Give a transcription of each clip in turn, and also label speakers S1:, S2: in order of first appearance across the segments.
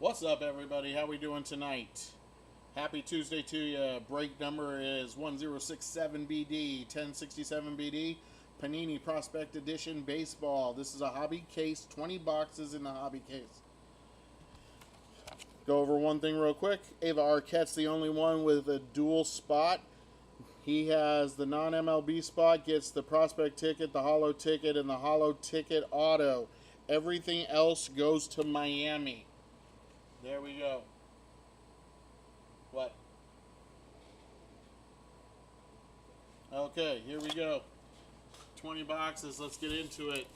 S1: What's up, everybody? How we doing tonight? Happy Tuesday to you. Break number is 1067BD, 1067BD, Panini Prospect Edition Baseball. This is a hobby case, 20 boxes in the hobby case. Go over one thing real quick. Ava Arquette's the only one with a dual spot. He has the non-MLB spot, gets the prospect ticket, the holo ticket, and the holo ticket auto. Everything else goes to Miami. There we go. What? Okay, here we go. 20 boxes. Let's get into it.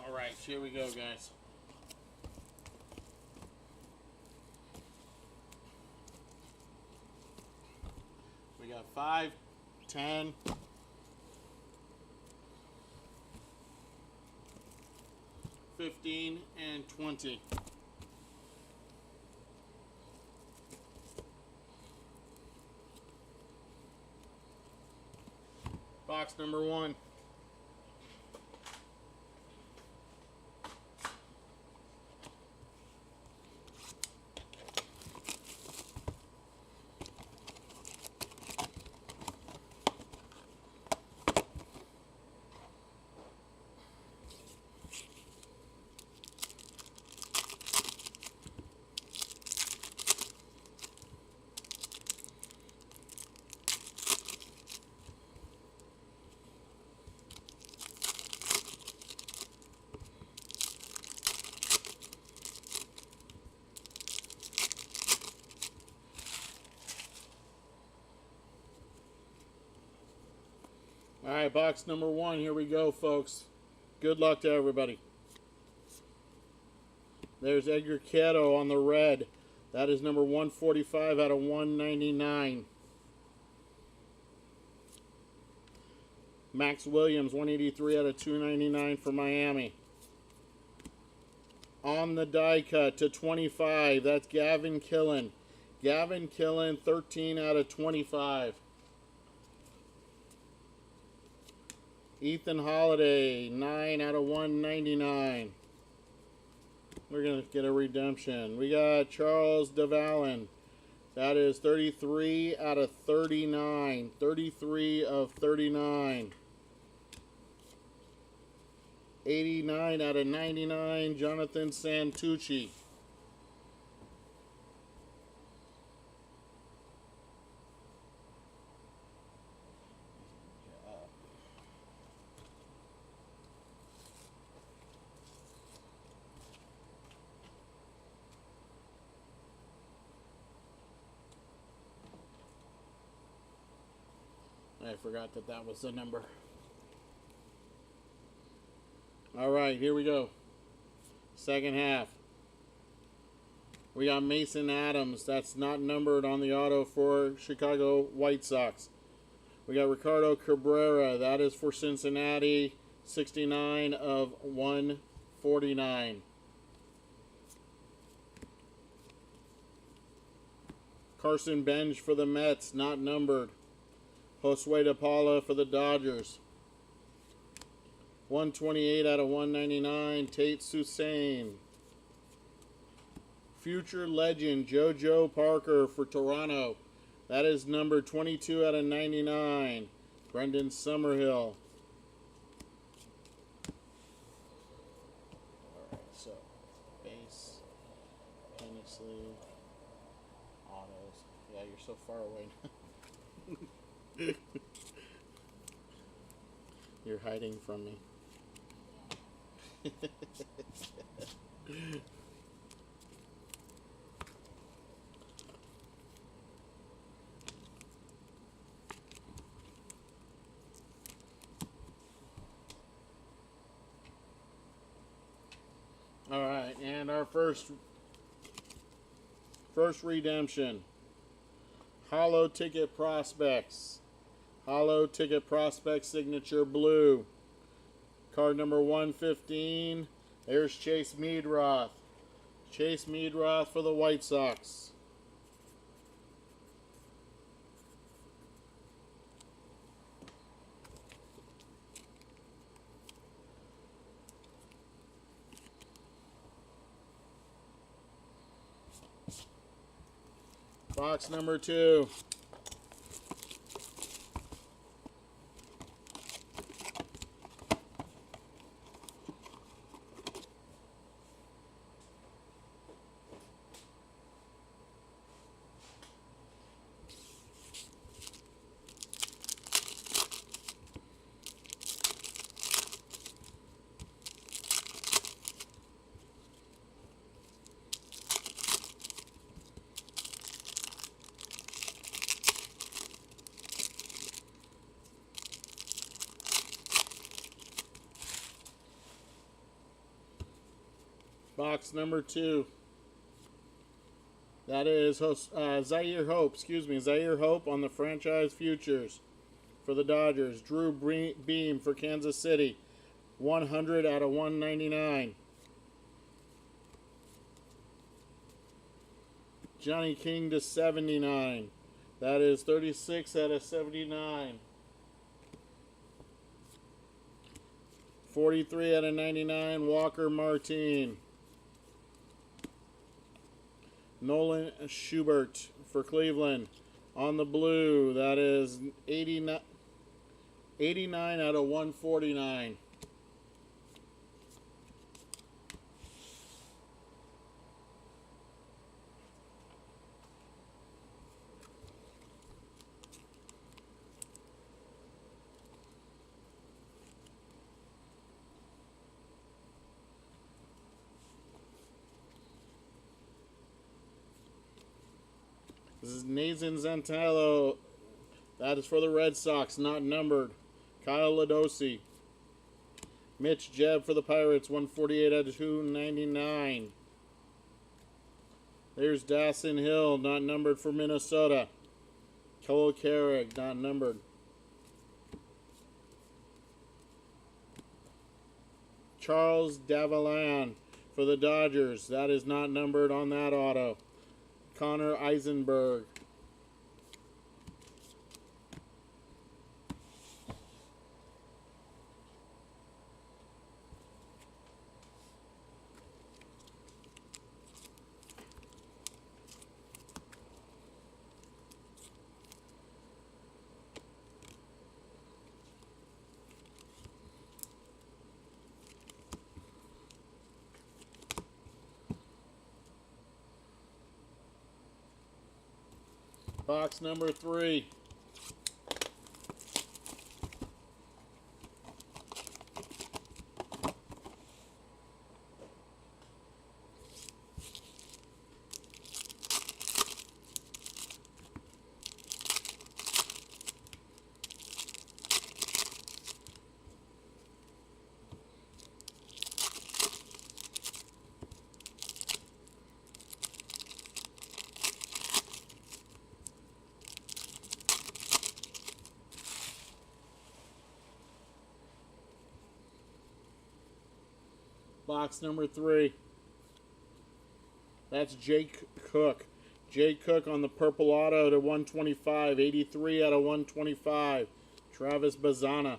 S1: Alright, here we go, guys. We got 5, 10, 15, and 20. Box number 1. Alright, box number 1. Here we go, folks. Good luck to everybody. There's Edgar Quero on the red. That is number 145 out of 199. Max Williams, 183 out of 299 for Miami. On the die cut to 25, that's Gavin Killen. Gavin Killen, 13 out of 25. Ethan Holiday, 9 out of 199. We're going to get a redemption. We got Charles DeValin. That is 33 out of 39. 33 of 39. 89 out of 99, Jonathan Santucci. I forgot that that was the number. All right, here we go. Second half. We got Mason Adams. That's not numbered on the auto for Chicago White Sox. We got Ricardo Cabrera. That is for Cincinnati. 69 of 149. Carson Bench for the Mets. Not numbered. Josue de Paula for the Dodgers. 128 out of 199, Tate Susain. Future legend, JoJo Parker for Toronto. That is number 22 out of 99, Brendan Summerhill. Alright, so base, penny sleeve, autos. Yeah, you're so far away now. You're hiding from me. All right, and our first redemption. Hollow Ticket Prospects. Hollow Ticket Prospect Signature Blue. Card number 115. There's Chase Meadroth. Chase Meadroth for the White Sox. Box number 2. Box number 2. That is Zaire Hope on the franchise futures for the Dodgers. Drew Beam for Kansas City. 100 out of 199. Johnny King to 79. That is 36 out of 79. 43 out of 99. Walker Martin. Nolan Schubert for Cleveland on the blue. That is 89 out of 149. This is Nathan Zantello. That is for the Red Sox, not numbered. Kyle Ladosi. Mitch Jebb for the Pirates, 148 out of 299. There's Dawson Hill, not numbered for Minnesota. Cole Carrick, not numbered. Charles Davallan for the Dodgers. That is not numbered on that auto. Connor Eisenberg. Box number 3. Box number 3. That's Jake Cook. Jake Cook on the purple auto to 125. 83 out of 125. Travis Bazana.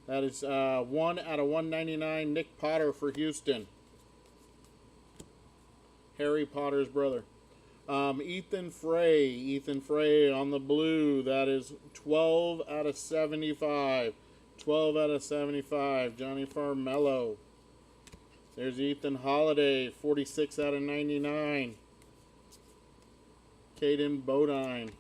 S1: That is 1 out of 199. Nick Potter for Houston. Harry Potter's brother. Ethan Frey. Ethan Frey on the blue. That is 12 out of 75. 12 out of 75. Johnny Farmello. There's Ethan Holiday, 46 out of 99. Caden Bodine.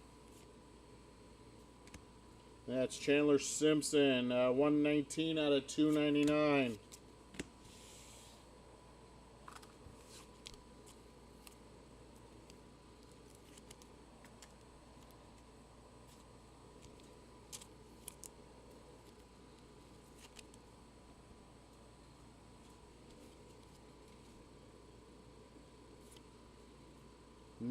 S1: That's Chandler Simpson, 119 out of 299.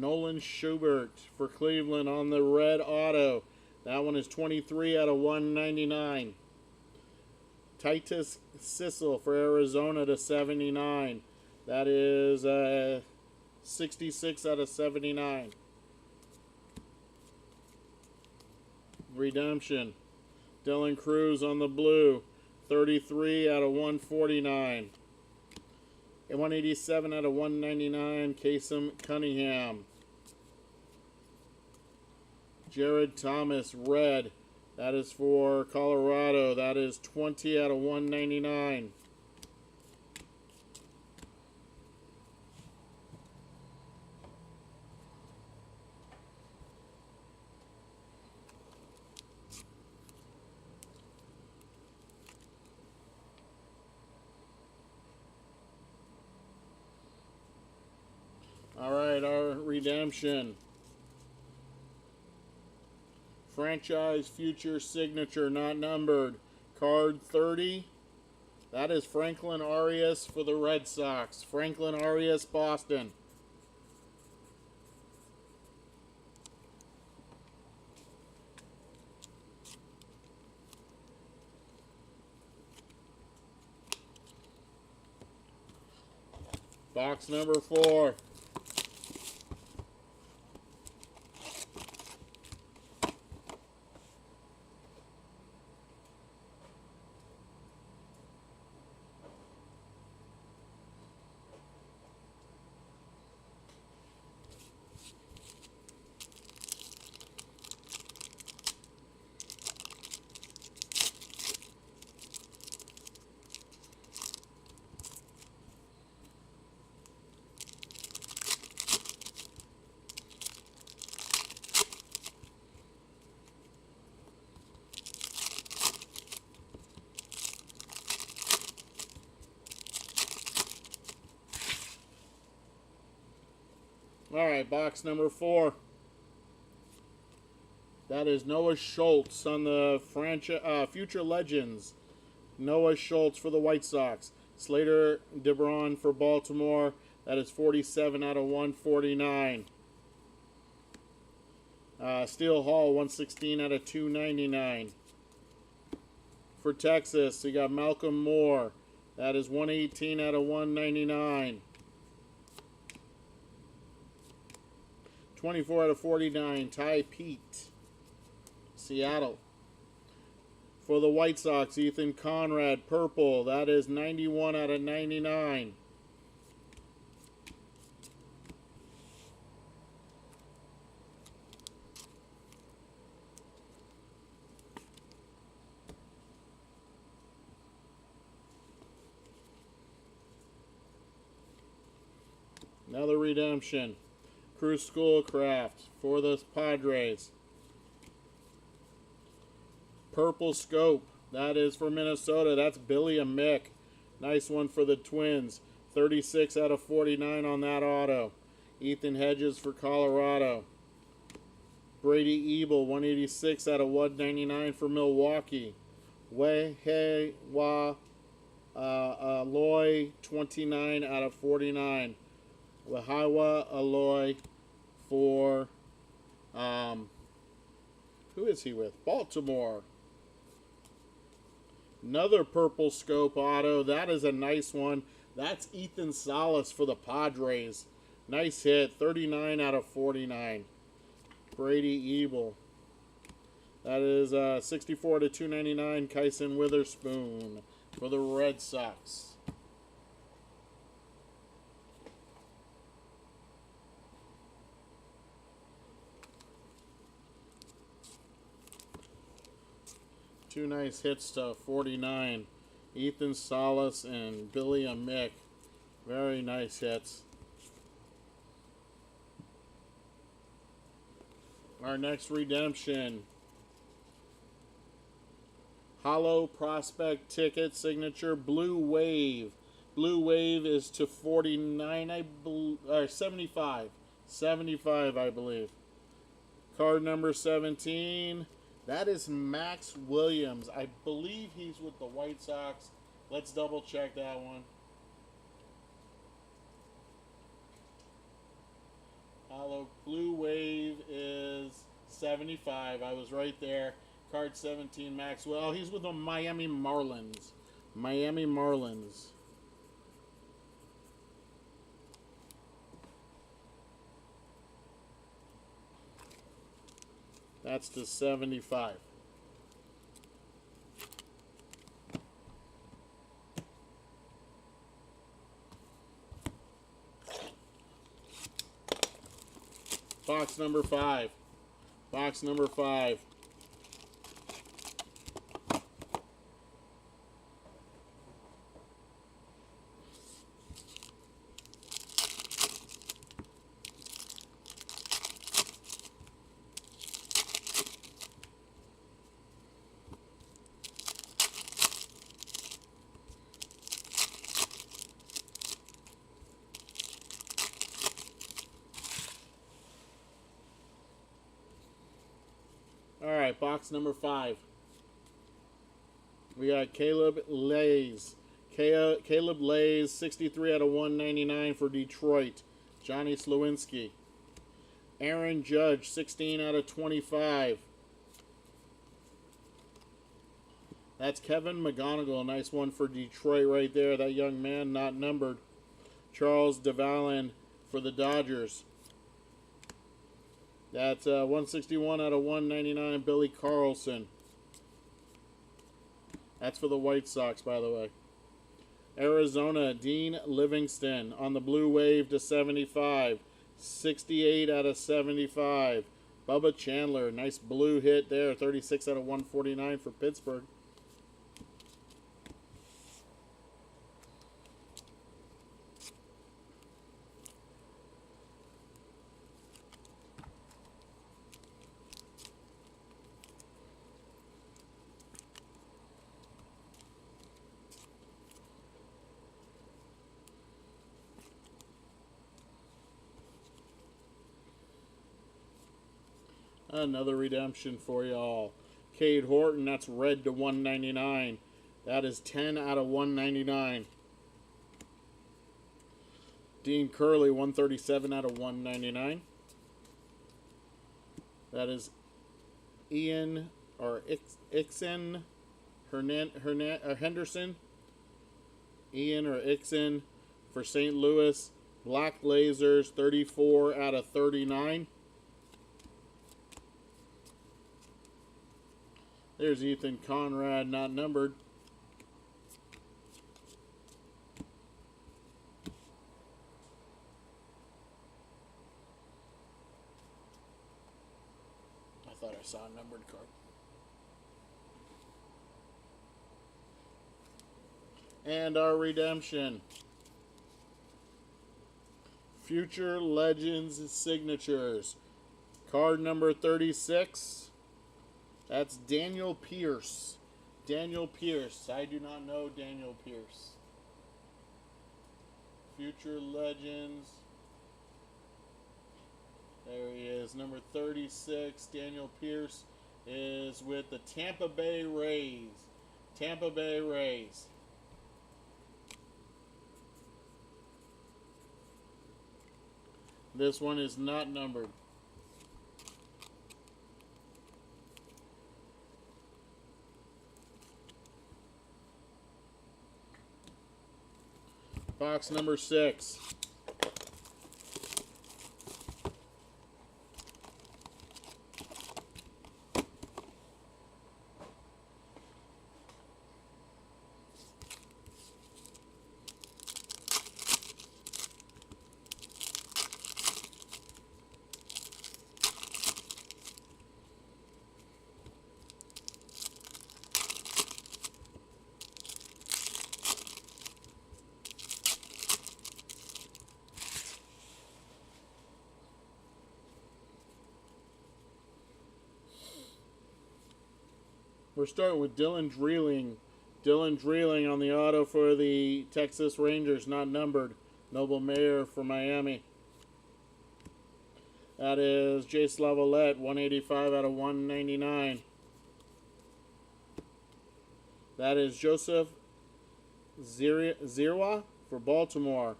S1: Nolan Schubert for Cleveland on the red auto. That one is 23 out of 199. Titus Sissel for Arizona to 79. That is 66 out of 79. Redemption. Dylan Cruz on the blue. 33 out of 149. And 187 out of 199. Kasem Cunningham. Jared Thomas, red. That is for Colorado. That is 20 out of 199. All right, our redemption. Franchise future signature, not numbered. Card 30. That is Franklin Arias for the Red Sox. Franklin Arias, Boston. Box number 4. All right, box number 4. That is Noah Schultz on the Future Legends. Noah Schultz for the White Sox. Slater DeBron for Baltimore. That is 47 out of 149. Steele Hall, 116 out of 299. For Texas, you got Malcolm Moore. That is 118 out of 199. 24 out of 49, Ty Pete, Seattle. For the White Sox, Ethan Conrad, purple. That is 91 out of 99. Another redemption. Cruz Schoolcraft for the Padres. Purple Scope. That is for Minnesota. That's Billy and Mick. Nice one for the Twins. 36 out of 49 on that auto. Ethan Hedges for Colorado. Brady Ebel, 186 out of 199 for Milwaukee. Weihei Wa Aloy, 29 out of 49. Wahiwa Aloy for, who is he with? Baltimore. Another purple scope auto. That is a nice one. That's Ethan Salas for the Padres. Nice hit. 39 out of 49. Brady Ebel. That is 64 to 299. Kyson Witherspoon for the Red Sox. Two nice hits to 49. Ethan Salas and Billy Mick. Very nice hits. Our next redemption. Hollow Prospect Ticket Signature Blue Wave. Blue Wave is to 49, I believe, or 75. 75, I believe. Card number 17. That is Max Williams. I believe he's with the White Sox. Let's double check that one. Blue Wave is 75. I was right there. Card 17, Maxwell. He's with the Miami Marlins. Miami Marlins. That's to 75. Box number 5. Box number 5. All right, box number 5. We got Caleb Lays. Caleb Lays, 63 out of 199 for Detroit. Johnny Slowinski. Aaron Judge, 16 out of 25. That's Kevin McGonigal. Nice one for Detroit right there. That young man not numbered. Charles DeValin for the Dodgers. That's 161 out of 199, Billy Carlson. That's for the White Sox, by the way. Arizona, Dean Livingston on the Blue Wave to 75. 68 out of 75. Bubba Chandler, nice blue hit there. 36 out of 149 for Pittsburgh. Another redemption for y'all. Cade Horton, that's red to 199. That is 10 out of 199. Dean Curley, 137 out of 199. That is Ian or Ixen Henderson. Ian or Ixen for St. Louis. Black Lasers, 34 out of 39. There's Ethan Conrad, not numbered. I thought I saw a numbered card. And our redemption. Future Legends Signatures. Card number 36. That's Daniel Pierce. Daniel Pierce. I do not know Daniel Pierce. Future Legends. There he is. Number 36. Daniel Pierce is with the Tampa Bay Rays. Tampa Bay Rays. This one is not numbered. Box number 6. We're starting with Dylan Dreeling. Dylan Dreeling on the auto for the Texas Rangers, not numbered. Noble Mayer for Miami. That is Jace Lavalette, 185 out of 199. That is Joseph Zirwa for Baltimore.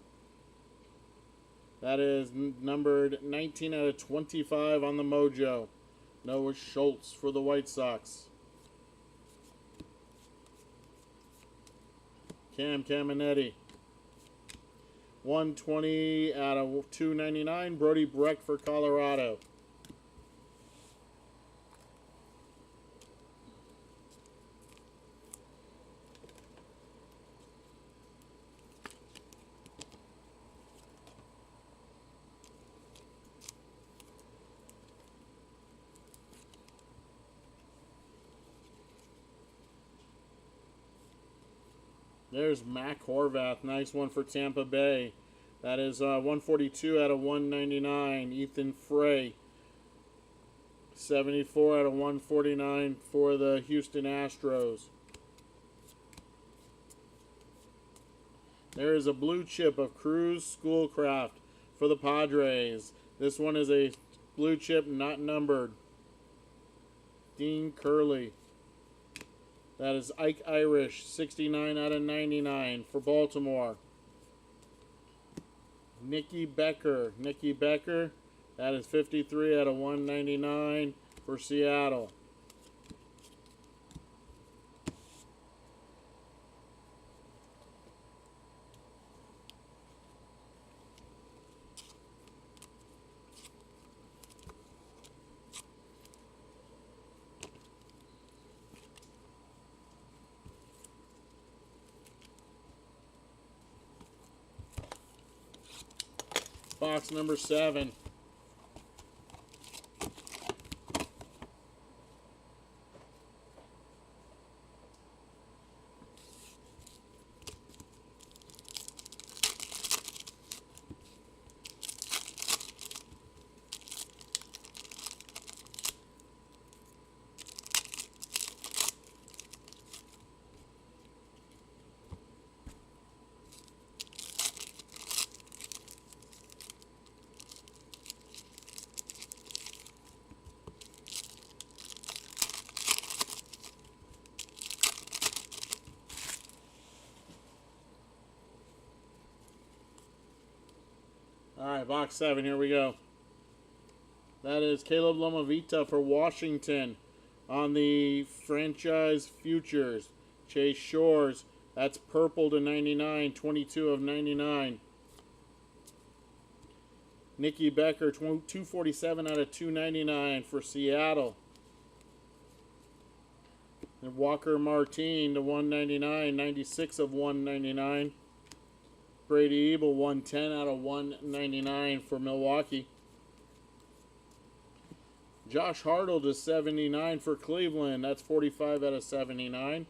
S1: That is numbered 19 out of 25 on the Mojo. Noah Schultz for the White Sox. Cam Caminetti. 120 out of 299. Brody Breck for Colorado. There's Mac Horvath. Nice one for Tampa Bay. That is 142 out of 199. Ethan Frey. 74 out of 149 for the Houston Astros. There is a blue chip of Cruz Schoolcraft for the Padres. This one is a blue chip not numbered. Dean Curley. That is Ike Irish, 69 out of 99 for Baltimore. Nicky Becker. That is 53 out of 199 for Seattle. Box number 7. Alright, box 7, here we go. That is Caleb Lomavita for Washington on the franchise futures. Chase Shores, that's purple to 99, 22 of 99. Nicky Becker, 247 out of 299 for Seattle. And Walker Martin to 199, 96 of 199. Brady Ebel, 110 out of 199 for Milwaukee. Josh Hartle to 79 for Cleveland. That's 45 out of 79.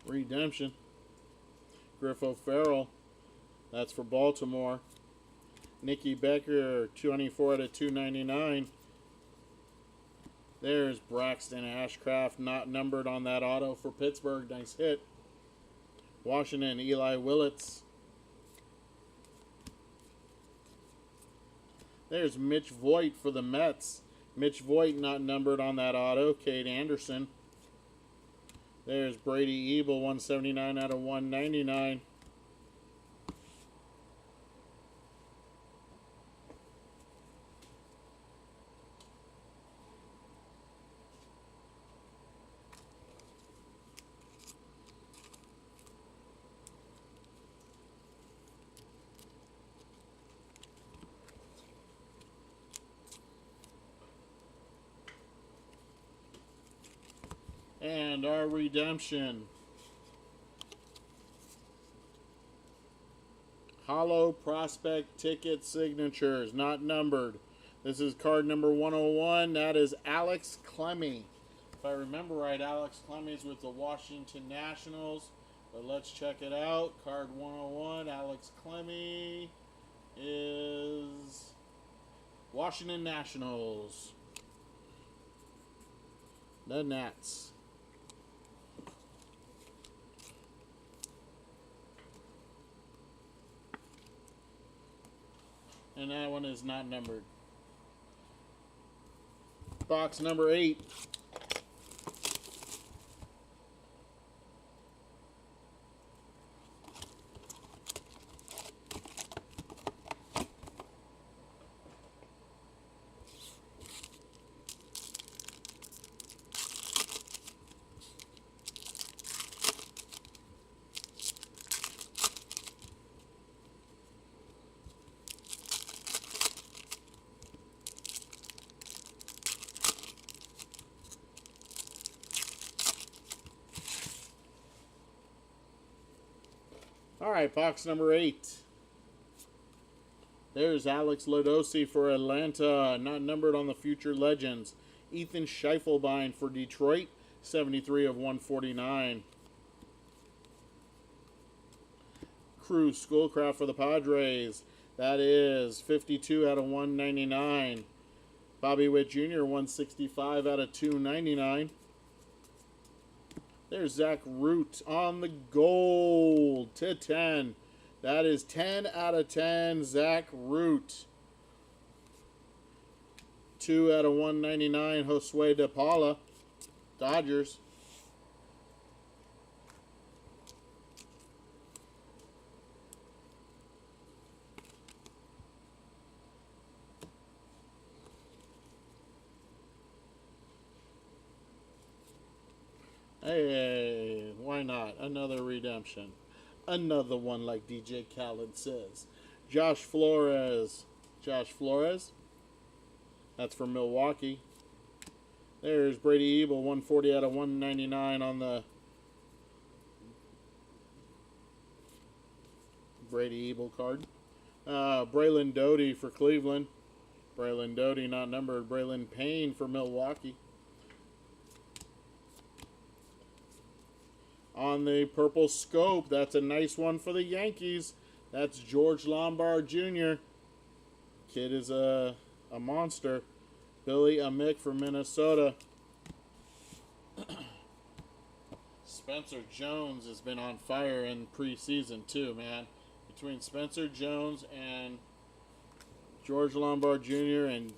S1: Redemption. Griff O'Farrell. That's for Baltimore. Nicky Becker, 24 out of 299. There's Braxton Ashcraft, not numbered on that auto for Pittsburgh. Nice hit. Washington, Eli Willits. There's Mitch Voigt for the Mets. Mitch Voigt not numbered on that auto. Cade Anderson. There's Brady Ebel, 179 out of 199. And our redemption. Hollow Prospect Ticket Signatures, not numbered. This is card number 101. That is Alex Clemmy. If I remember right, Alex Clemmy's with the Washington Nationals. But let's check it out. Card 101, Alex Clemmy is Washington Nationals. The Nats. And that one is not numbered. Box number 8. All right, box number 8. There's Alex Lodosi for Atlanta, not numbered on the Future Legends. Ethan Schiefelbein for Detroit, 73 of 149. Cruz Schoolcraft for the Padres, that is 52 out of 199. Bobby Witt Jr., 165 out of 299. There's Zach Root on the gold to 10. That is 10 out of 10, Zach Root. 2 out of 199, Josue De Paula, Dodgers. Hey, why not? Another redemption. Another one like DJ Khaled says. Josh Flores. Josh Flores. That's for Milwaukee. There's Brady Ebel, 140 out of 199 on the Brady Ebel card. Braylon Doty for Cleveland. Braylon Doty not numbered. Braylon Payne for Milwaukee. On the purple scope, that's a nice one for the Yankees. That's George Lombard Jr. Kid is a monster. Billy Amick from Minnesota. Spencer Jones has been on fire in preseason too, man. Between Spencer Jones and George Lombard Jr. and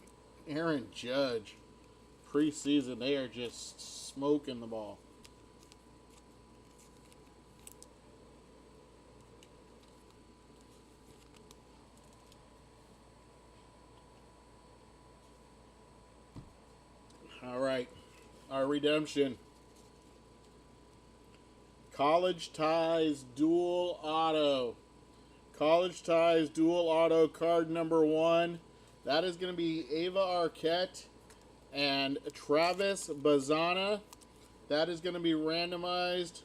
S1: Aaron Judge, preseason, they are just smoking the ball. All right, our redemption. College Ties Dual Auto. College Ties Dual Auto card number 1. That is going to be Ava Arquette and Travis Bazana. That is going to be randomized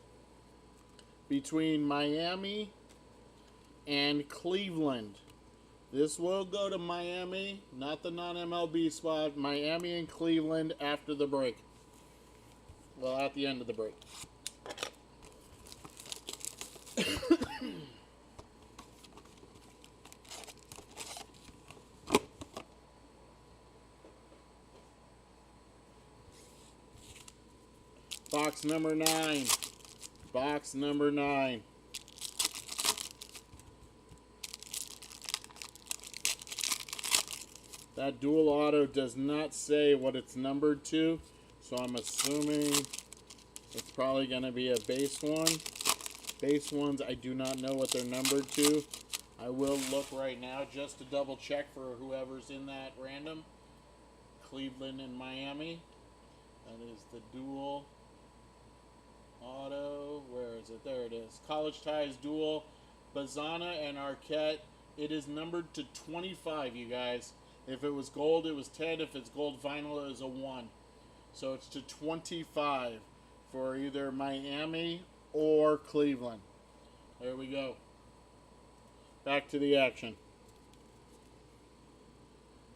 S1: between Miami and Cleveland. This will go to Miami, not the non-MLB spot. Miami and Cleveland after the break. Well, at the end of the break. Box number 9. Box number 9. That dual auto does not say what it's numbered to, so I'm assuming it's probably going to be a base one. Base ones, I do not know what they're numbered to. I will look right now just to double check for whoever's in that random. Cleveland and Miami. That is the dual auto. Where is it? There it is. College Ties Dual. Bazana and Arquette. It is numbered to 25, you guys. If it was gold, it was 10. If it's gold vinyl, it was a 1. So it's to 25 for either Miami or Cleveland. There we go. Back to the action.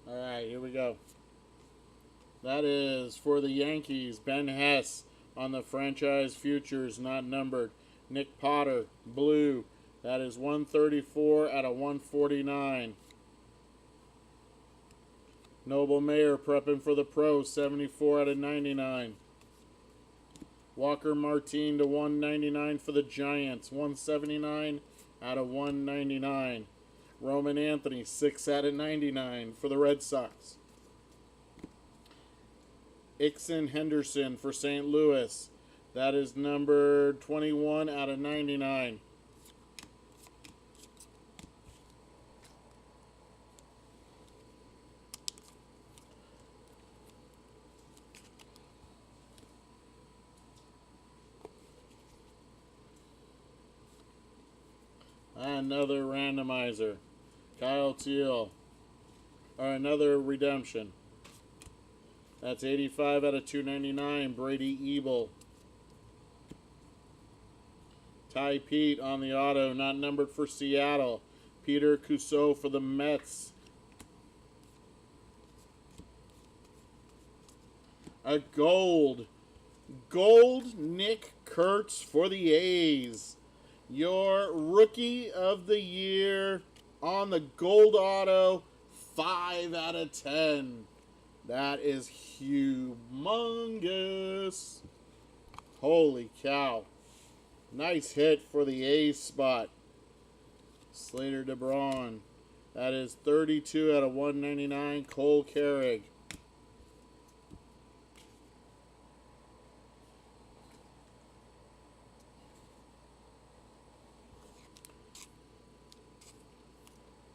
S1: All right, here we go. That is for the Yankees, Ben Hess on the franchise futures, not numbered. Nick Potter, blue. That is 134 out of 149. Noble Mayer prepping for the pros, 74 out of 99. Walker Martin to 199 for the Giants, 179 out of 199. Roman Anthony, 6 out of 99 for the Red Sox. Ixon Henderson for St. Louis. That is number 21 out of 99. Another randomizer. Kyle Teal. Or another redemption. That's 85 out of 299. Brady Ebel. Ty Pete on the auto, not numbered for Seattle. Peter Cousseau for the Mets. A gold. Gold Nick Kurtz for the A's. Your rookie of the year on the gold auto, 5 out of 10. That is humongous. Holy cow. Nice hit for the A's spot. Slater DeBron. That is 32 out of 199. Cole Carrig.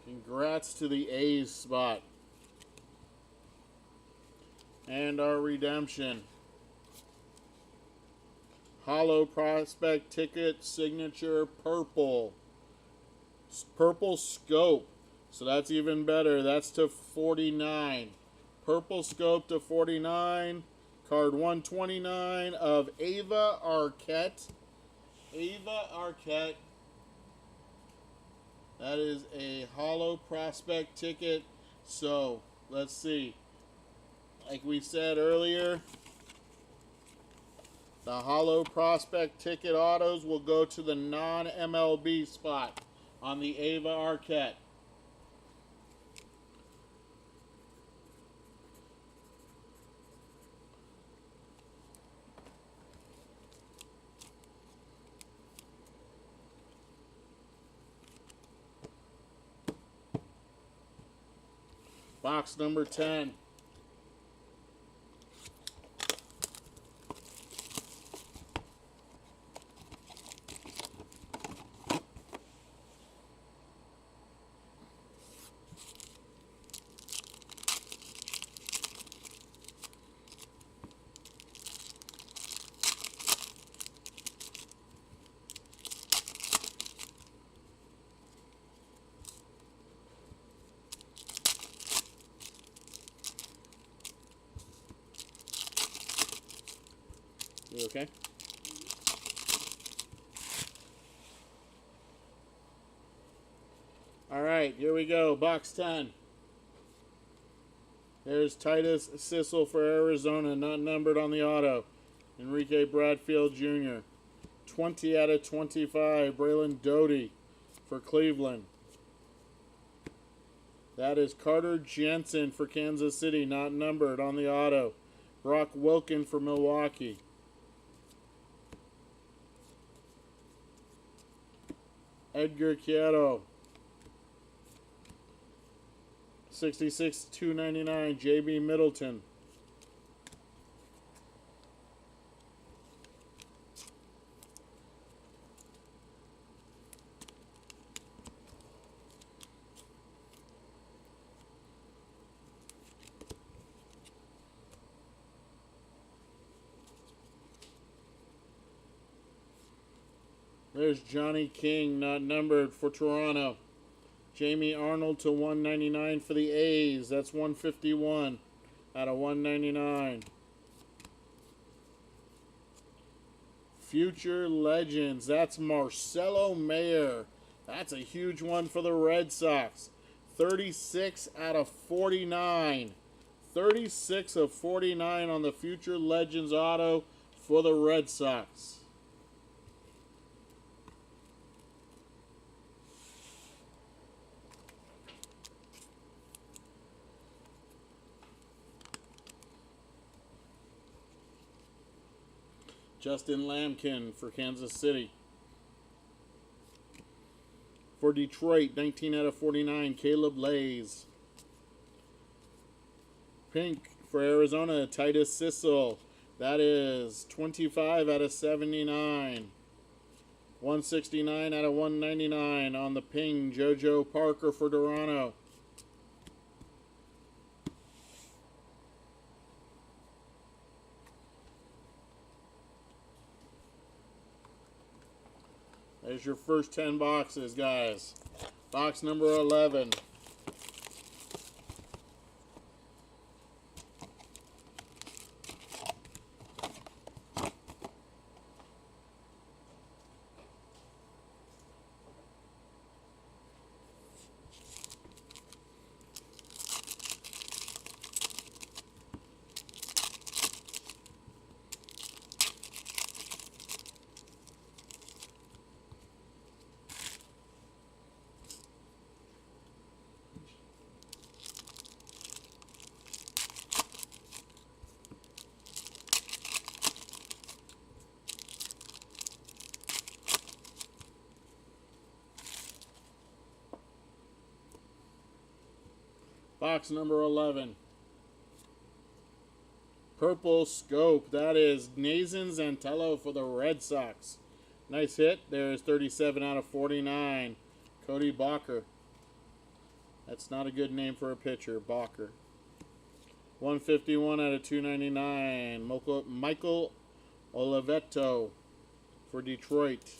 S1: Congrats to the A's spot. And our redemption. Hollow Prospect Ticket Signature Purple. Purple Scope. So that's even better. That's to 49. Purple Scope to 49. Card 129 of Ava Arquette. Ava Arquette. That is a Hollow Prospect ticket. So, let's see. Like we said earlier, the Hollow Prospect ticket autos will go to the non-MLB spot on the Ava Arquette. Box number 10. You okay? All right, here we go. Box 10. There's Titus Sissel for Arizona, not numbered on the auto. Enrique Bradfield Jr. 20 out of 25. Braylon Doty for Cleveland. That is Carter Jensen for Kansas City, not numbered on the auto. Brock Wilken for Milwaukee. Edgar Quieto. 66 $2.99. JB Middleton. There's Johnny King, not numbered for Toronto. Jamie Arnold to 199 for the A's. That's 151 out of 199. Future Legends. That's Marcelo Mayer. That's a huge one for the Red Sox. 36 out of 49. 36 of 49 on the Future Legends auto for the Red Sox. Justin Lampkin for Kansas City. For Detroit, 19 out of 49, Caleb Lays. Pink for Arizona, Titus Sissel. That is 25 out of 79. 169 out of 199 on the ping, JoJo Parker for Toronto. There's your first 10 boxes, guys. Box number 11. Box number 11. Purple Scope. That is Nathan Zantello for the Red Sox. Nice hit. There's 37 out of 49. Cody Bacher. That's not a good name for a pitcher. Bacher. 151 out of 299. Michael Oliveto for Detroit.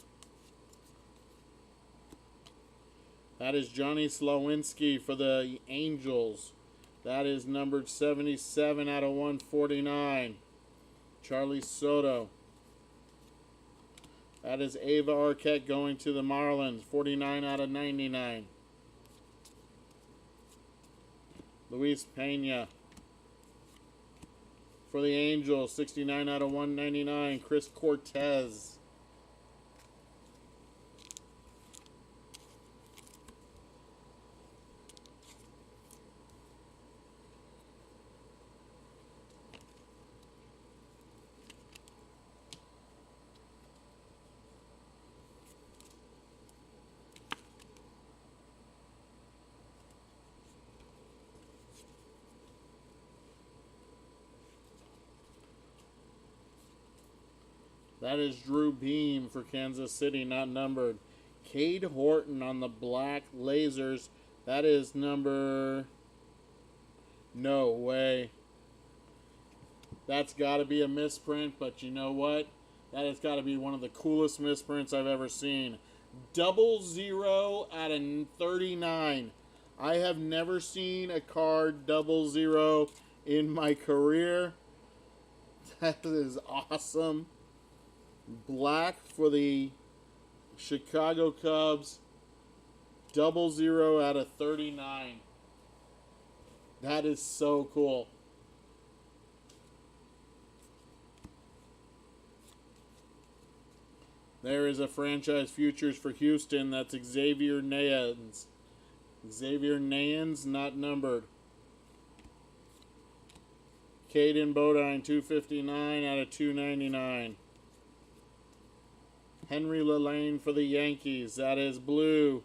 S1: That is Johnny Slawinski for the Angels. That is numbered 77 out of 149. Charlie Soto. That is Ava Arquette going to the Marlins. 49 out of 99. Luis Pena for the Angels. 69 out of 199. Chris Cortez. That is Drew Beam for Kansas City, not numbered. Cade Horton on the black lasers. That is number... No way. That's got to be a misprint, but you know what? That has got to be one of the coolest misprints I've ever seen. 00 out of 39. I have never seen a card 00 in my career. That is awesome. Black for the Chicago Cubs. 00 out of 39. That is so cool. There is a franchise futures for Houston. That's Xavier Nayans. Xavier Nayans, not numbered. Caden Bodine, 259 out of 299. Henry Lelane for the Yankees. That is blue.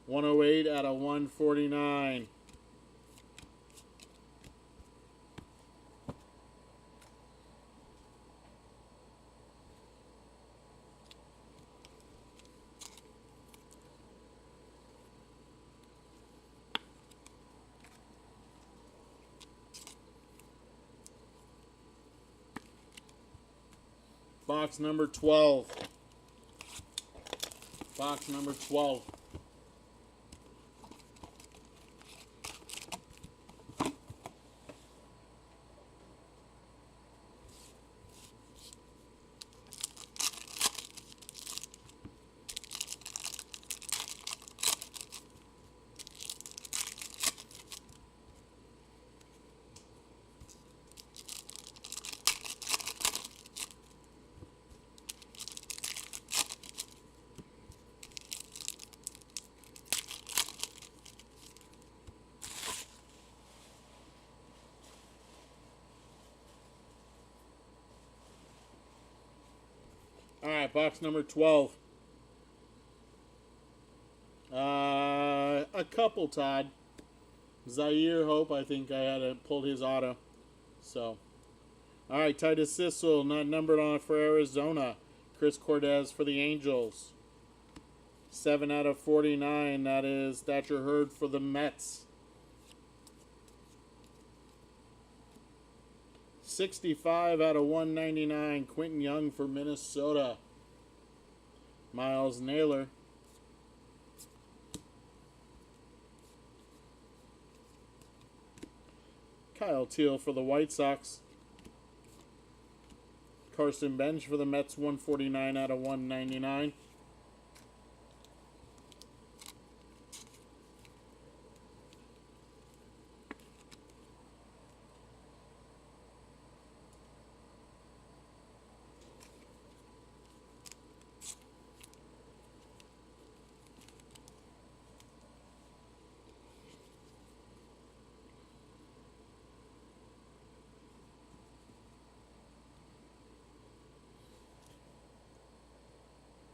S1: 108 out of 149. Box number 12. Box number 12. All right, box number 12. a couple, Todd. Zaire Hope, I think I had pulled his auto. So, all right, Titus Sissel, not numbered on for Arizona. Chris Cortez for the Angels. 7 out of 49. That is Thatcher Hurd for the Mets. 65 out of 199. Quentin Young for Minnesota. Miles Naylor. Kyle Teal for the White Sox. Carson Bench for the Mets, 149 out of 199.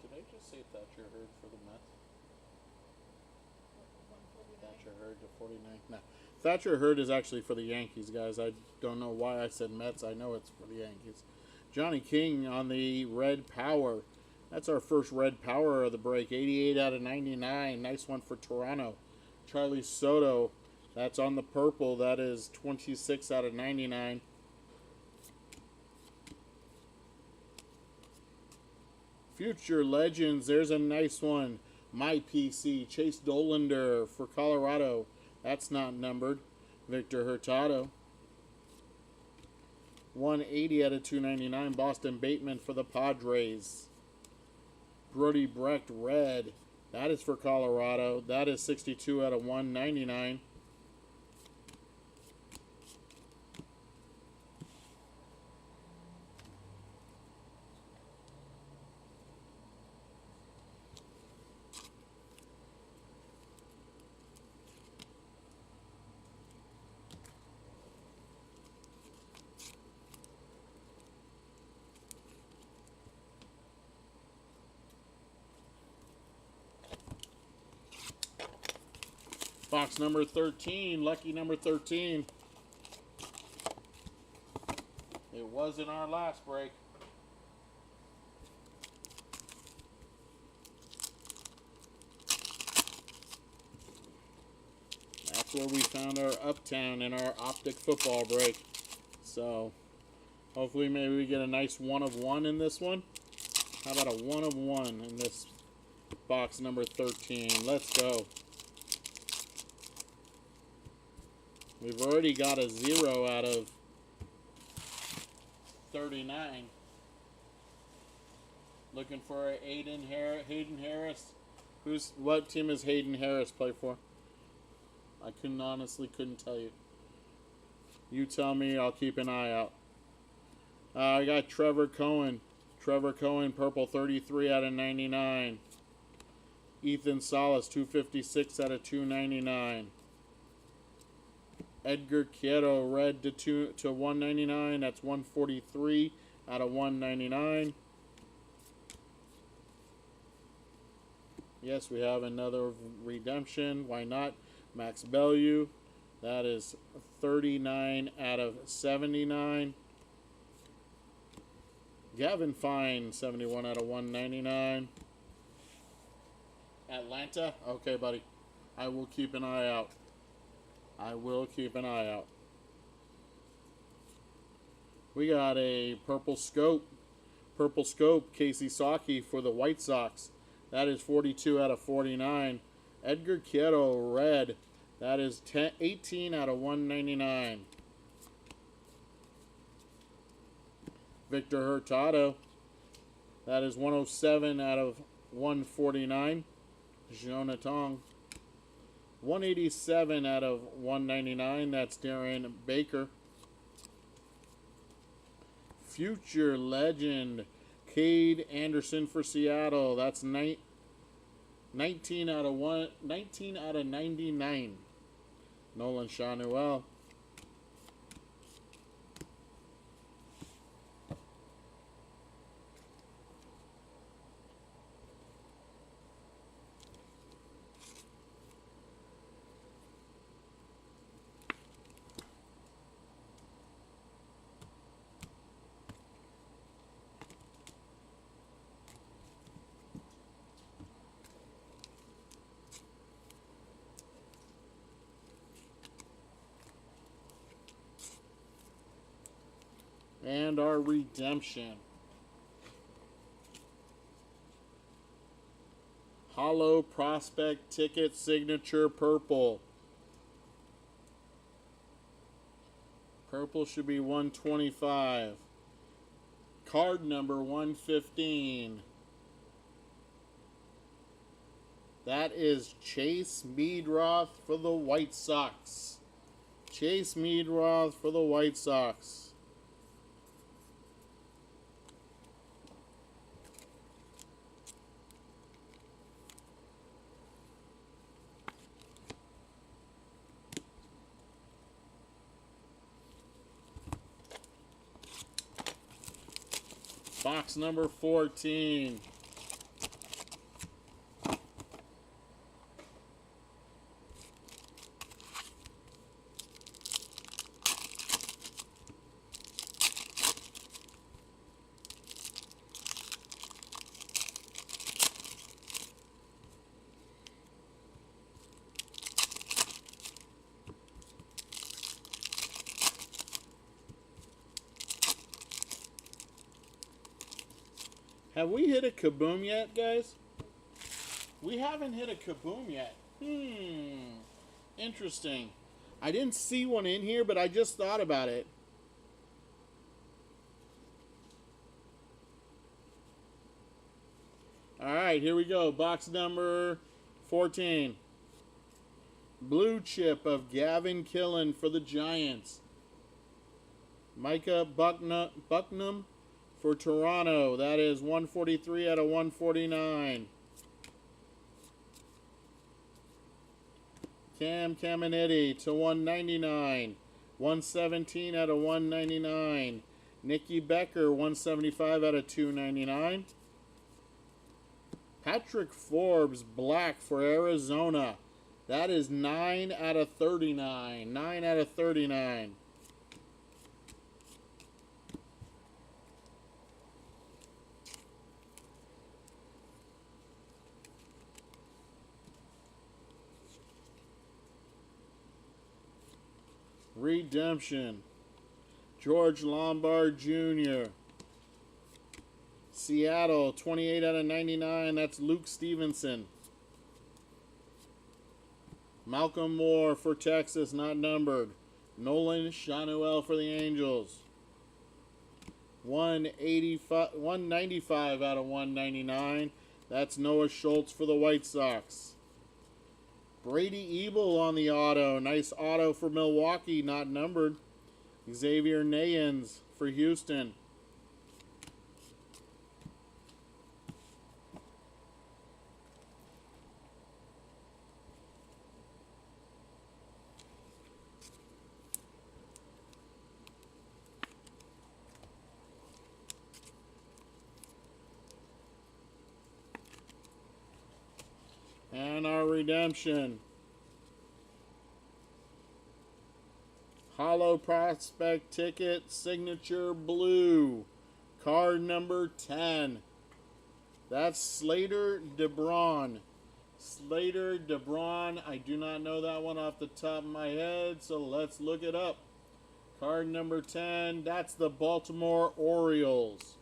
S1: Did I just say Thatcher Hurd for the Mets? Thatcher Hurd to 49. No. Thatcher Hurd is actually for the Yankees, guys. I don't know why I said Mets. I know it's for the Yankees. Johnny King on the Red Power. That's our first Red Power of the break. 88 out of 99. Nice one for Toronto. Charlie Soto. That's on the purple. That is 26 out of 99. Future Legends. There's a nice one. My PC. Chase Dollander for Colorado. That's not numbered. Victor Hurtado. 180 out of 299. Boston Bateman for the Padres. Brody Brecht red. That is for Colorado. That is 62 out of 199. Box number 13, lucky number 13. It was in our last break. That's where we found our Uptown in our Optic football break. So, hopefully maybe we get a nice 1 of 1 in this one. How about a 1 of 1 in this box number 13? Let's go. We've already got a 0 out of 39. Looking for Hayden Harris. What team does Hayden Harris play for? I honestly couldn't tell you. You tell me, I'll keep an eye out. I got Trevor Cohen. Trevor Cohen, purple, 33 out of 99. Ethan Salas, 256 out of 299. Edgar Quieto, red to 199. That's 143 out of 199. Yes, we have another redemption. Why not? Max Bellew. That is 39 out of 79. Gavin Fine, 71 out of 199. Atlanta. Okay, buddy. I will keep an eye out. I will keep an eye out. We got a purple scope. Purple scope, Casey Saki for the White Sox. That is 42 out of 49. Edgar Quieto, red. That is 18 out of 199. Victor Hurtado. That is 107 out of 149. Jonathan. 187 out of 199. That's Darren Baker. Future Legend, Cade Anderson for Seattle. That's 19 out of 99. Nolan Shanuel. And our redemption. Hollow prospect ticket signature purple. Purple should be 125. Card number 115. That is Chase Meadroth for the White Sox. Chase Meadroth for the White Sox. Box number 14. Have we hit a kaboom yet, guys? We haven't hit a kaboom yet. Interesting. I didn't see one in here, but I just thought about it. All right, here we go. Box number 14. Blue chip of Gavin Killen for the Giants. Micah Bucknam for Toronto. That is 143 out of 149. Cam Caminiti to 199. 117 out of 199. Nikki Becker, 175 out of 299. Patrick Forbes, black for Arizona. That is 9 out of 39. 9 out of 39. Redemption. George Lombard Jr. Seattle, 28 out of 99. That's Luke Stevenson. Malcolm Moore for Texas, not numbered. Nolan Shanuel for the Angels. 195 out of 199. That's Noah Schultz for the White Sox. Brady Ebel on the auto. Nice auto for Milwaukee, not numbered. Xavier Nayens for Houston. And our redemption. Hollow prospect ticket signature blue. Card number 10. That's Slater DeBron. Slater DeBron. I do not know that one off the top of my head, so let's look it up. Card number 10. That's the Baltimore Orioles.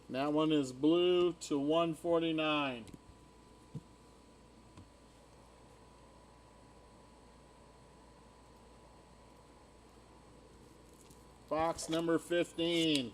S1: That one is blue to 149. Box number 15.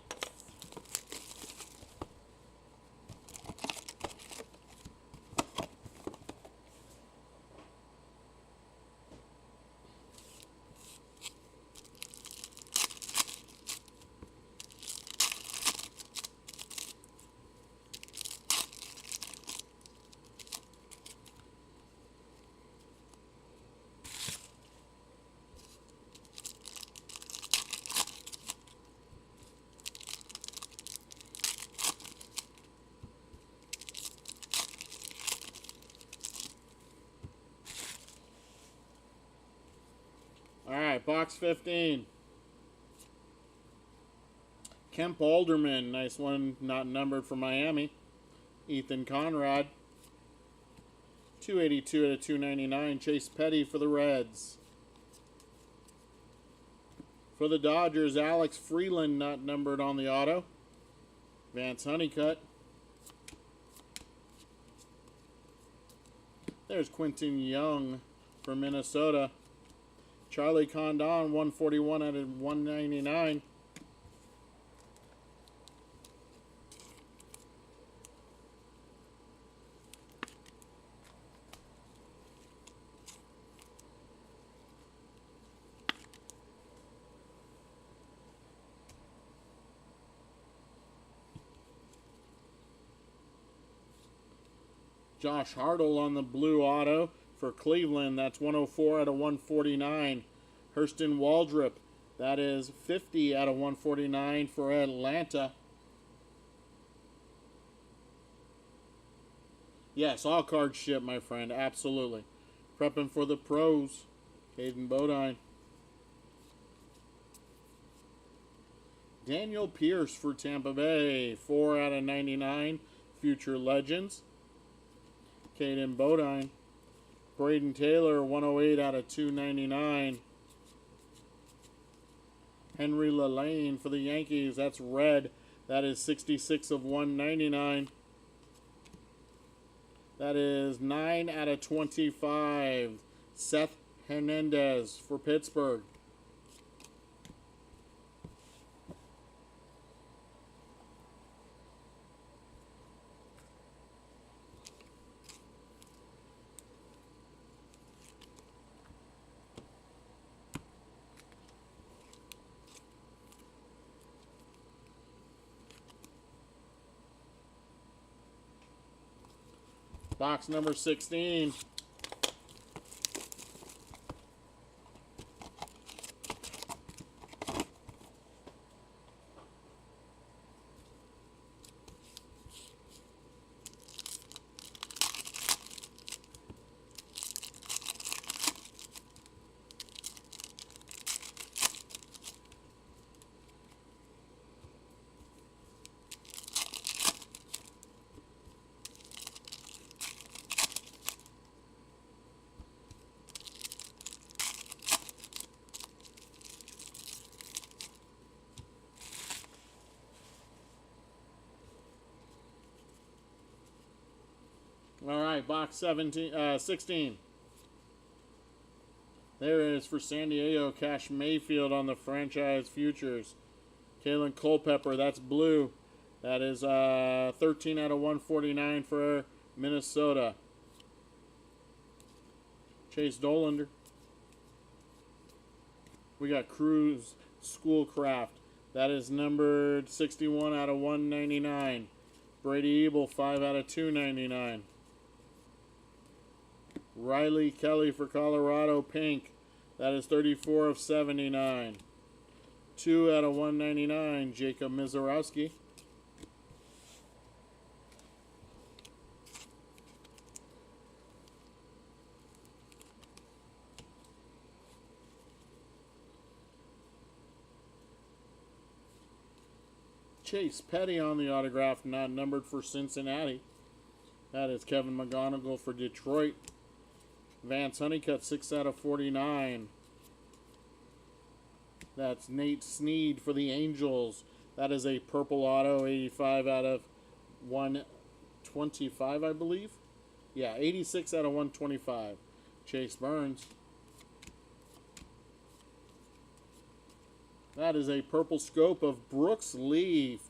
S1: Alright, box 15. Kemp Alderman, nice one, not numbered for Miami. Ethan Conrad. 282 out of 299. Chase Petty for the Reds. For the Dodgers, Alex Freeland not numbered on the auto. Vance Honeycutt. There's Quentin Young for Minnesota. Charlie Condon, 141 out of 199. Josh Hartle on the blue auto for Cleveland. That's 104 out of 149. Hurston Waldrop. That is 50 out of 149 for Atlanta. Yes, all cards ship, my friend. Absolutely. Prepping for the pros. Caden Bodine. Daniel Pierce for Tampa Bay. 4 out of 99. Future Legends. Caden Bodine. Braden Taylor, 108 out of 299. Henry LaLane for the Yankees. That's red. That is 66 of 199. That is 9 out of 25. Seth Hernandez for Pittsburgh. Box number 16. All right, box 16. There it is for San Diego. Cash Mayfield on the franchise futures. Kalen Culpepper, that's blue. That is 13 out of 149 for Minnesota. Chase Dolander. We got Cruz Schoolcraft. That is numbered 61 out of 199. Brady Ebel, 5 out of 299. Riley Kelly for Colorado, pink. That is 34 of 79. 2 out of 199, Jacob Mizorowski. Chase Petty on the autograph, not numbered for Cincinnati. That is Kevin McGonigal for Detroit. Vance Honeycutt, 6 out of 49. That's Nate Snead for the Angels. That is a purple auto, 85 out of 125, I believe. Yeah, 86 out of 125. Chase Burns. That is a purple scope of Brooks Lee.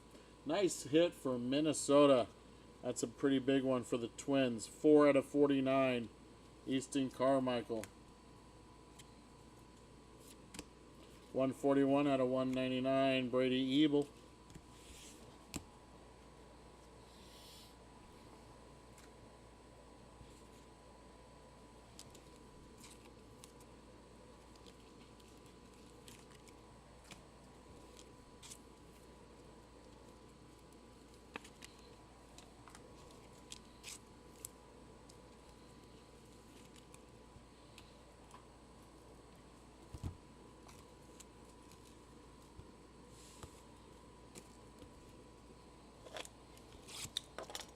S1: Nice hit for Minnesota. That's a pretty big one for the Twins. 4 out of 49. Easton Carmichael. 141 out of 199. Brady Ebel.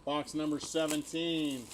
S1: Box number 17.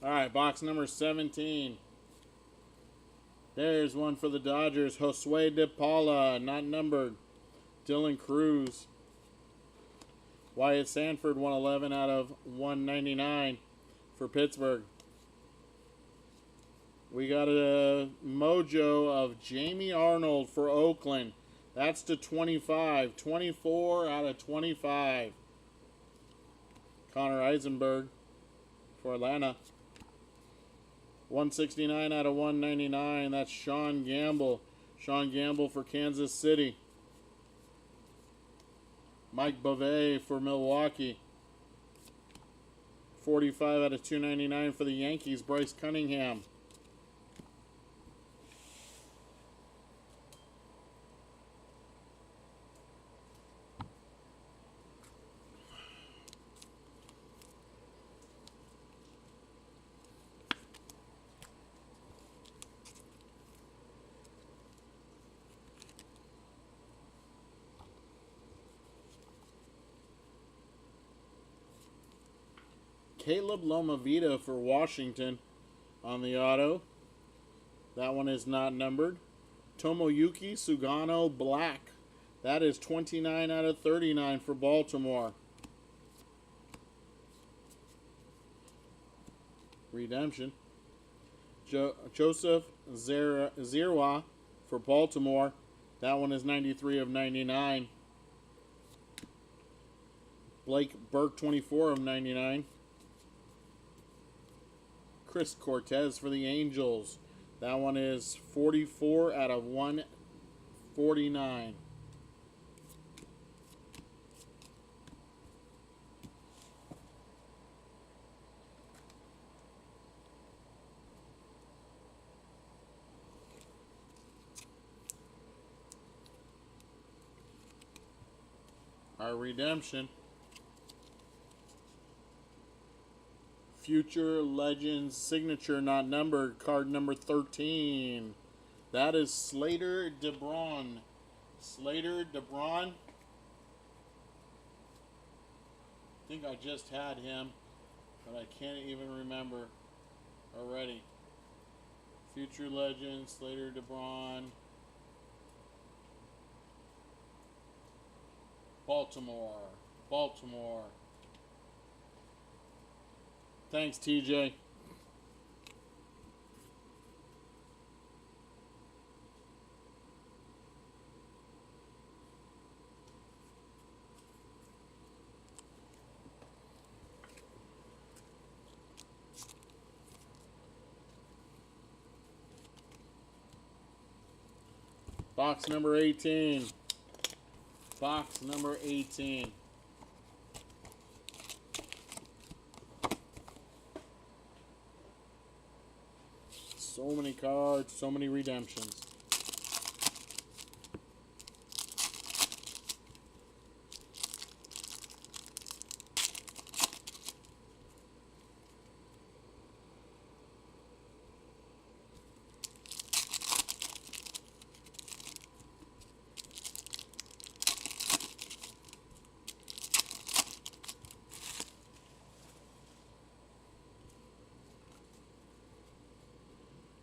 S1: All right, box number 17. There's one for the Dodgers. Josue De Paula, not numbered. Dylan Cruz. Wyatt Sanford, 111 out of 199 for Pittsburgh. We got a mojo of Jamie Arnold for Oakland. That's to 25. 24 out of 25. Connor Eisenberg for Atlanta. 169 out of 199. That's Sean Gamble. Sean Gamble for Kansas City. Mike Bovee for Milwaukee. 45 out of 299 for the Yankees. Bryce Cunningham. Caleb Lomavita for Washington on the auto. That one is not numbered. Tomoyuki Sugano Black. That is 29 out of 39 for Baltimore. Redemption. Joseph Zerwa for Baltimore. That one is 93 of 99. Blake Burke, 24 of 99. Chris Cortez for the Angels. That one is 44 out of 149. Our redemption. Future Legends signature not numbered, card number 13. That is Slater DeBron. Slater DeBron. I think I just had him, but I can't even remember already. Future Legends, Slater DeBron. Baltimore. Thanks, TJ. Box number 18. Box number 18. So many cards, so many redemptions.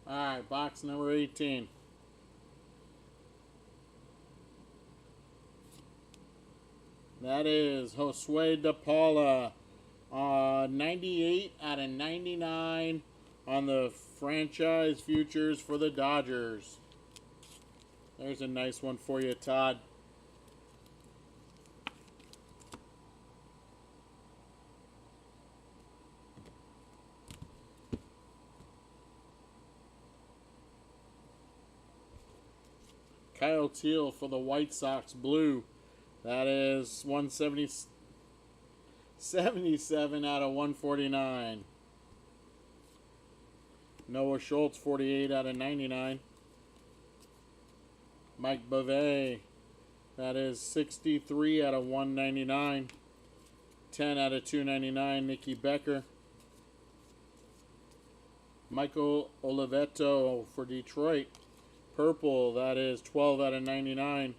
S1: Alright, box number 18. That is Josue De Paula. 98 out of 99 on the franchise futures for the Dodgers. There's a nice one for you, Todd. Kyle Teal for the White Sox blue. That is 177 out of 149. Noah Schultz, 48 out of 99. Mike Bovee, that is 63 out of 199. 10 out of 299, Nicky Becker. Michael Oliveto for Detroit. Purple, that is 12 out of 99.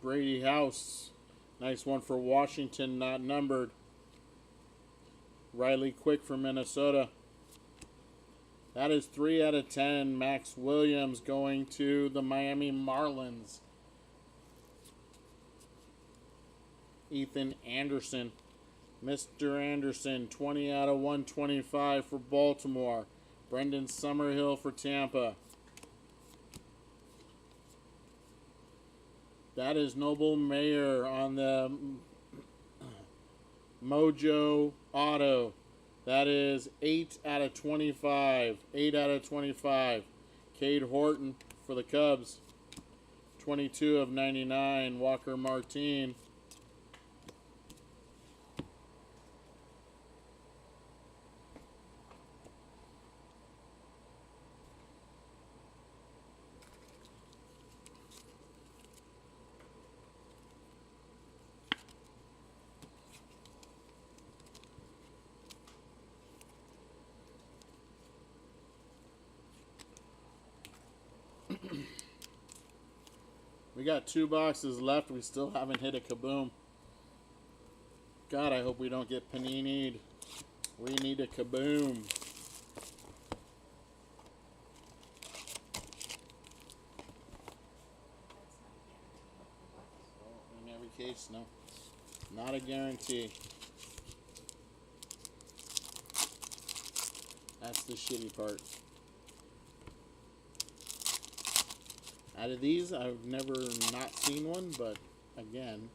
S1: Brady House, nice one for Washington, not numbered. Riley Quick for Minnesota. That is 3 out of 10. Max Williams going to the Miami Marlins. Ethan Anderson. Mr. Anderson, 20 out of 125 for Baltimore. Brendan Summerhill for Tampa. That is Noble Mayer on the Mojo Auto. That is 8 out of 25. 8 out of 25. Cade Horton for the Cubs. 22 of 99. Walker Martin. We got 2 boxes left. We still haven't hit a kaboom. God, I hope we don't get Panini'd. We need a kaboom. In every case, no. Not a guarantee. That's the shitty part. Out of these, I've never not seen one, but again.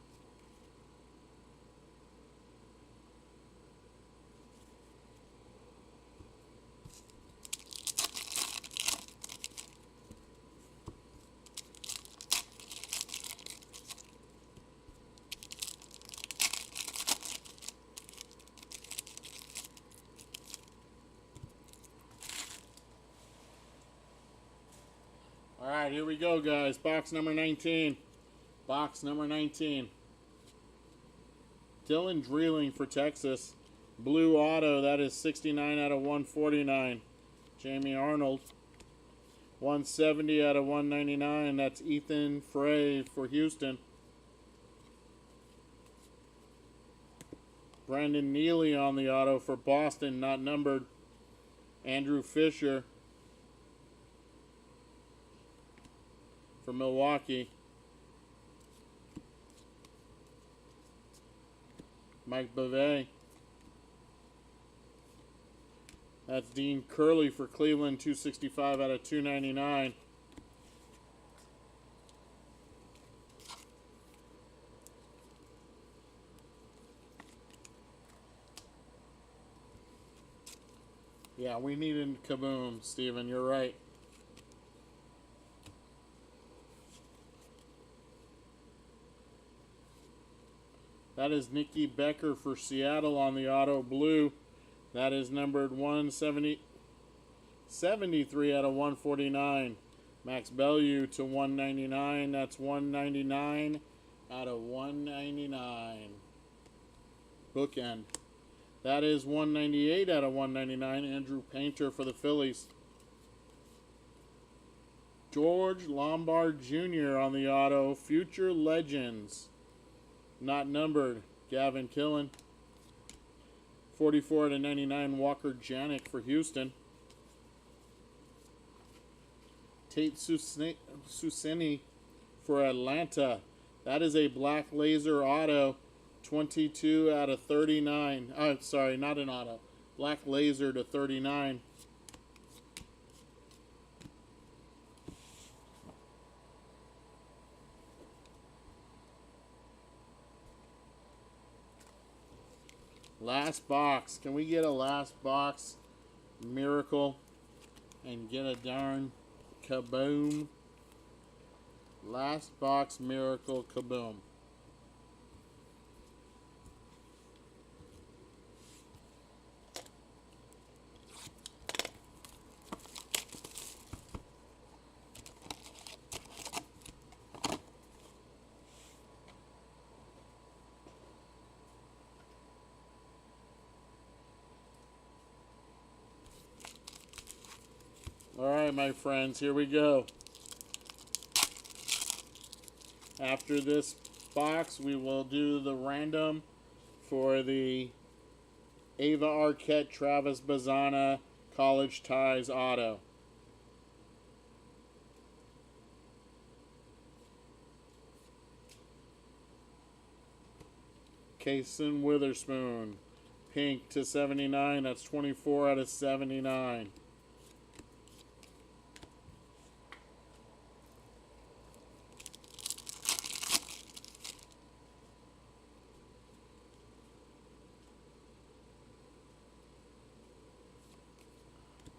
S1: Alright, here we go, guys. Box number 19. Box number 19. Dylan Dreeling for Texas. Blue Auto, that is 69 out of 149. Jamie Arnold. 170 out of 199. That's Ethan Frey for Houston. Brandon Neely on the auto for Boston, not numbered. Andrew Fisher for Milwaukee. Mike Bovee. That's Dean Curley for Cleveland, 265 out of 299. Yeah, we needed kaboom, Steven. You're right. That is Nicky Becker for Seattle on the auto blue. That is numbered 173 out of 149. Max Bellew to 199. That's 199 out of 199. Bookend. That is 198 out of 199. Andrew Painter for the Phillies. George Lombard Jr. on the auto. Future Legends. Not numbered. Gavin Killen. 44 out of 99. Walker Janik for Houston. Tate Susini for Atlanta. That is a black laser auto. 22 out of 39. Oh, sorry, not an auto. Black laser to 39. Last box. Can we get a last box miracle and get a darn kaboom? Last box miracle kaboom. All right, my friends, here we go. After this box, we will do the random for the Ava Arquette, Travis Bazzana College Ties Auto. Kason Witherspoon, pink to 79. That's 24 out of 79.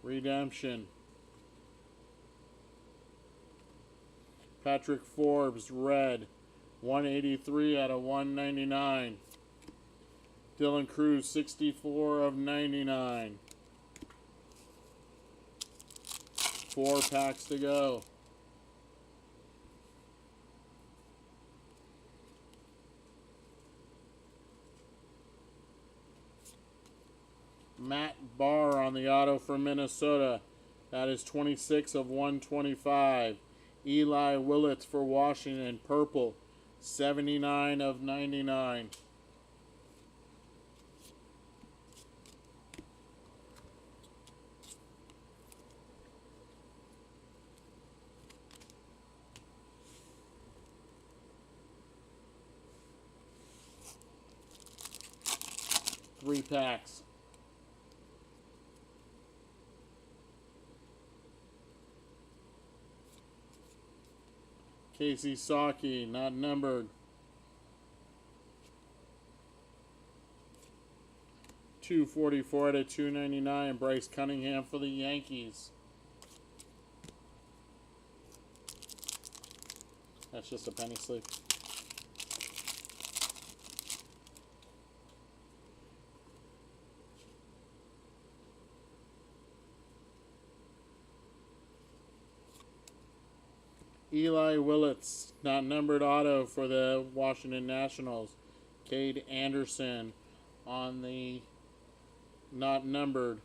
S1: Redemption. Patrick Forbes, red, 183 out of 199. Dylan Cruz, 64 of 99. 4 packs to go. Matt Barr on the auto for Minnesota. That is 26 of 125. Eli Willits for Washington, purple, 79 of 99. Three packs. Casey Saki, not numbered. 244 out of 299. Bryce Cunningham for the Yankees. That's just a penny sleeve. Eli Willits, not numbered auto for the Washington Nationals. Cade Anderson on the not numbered.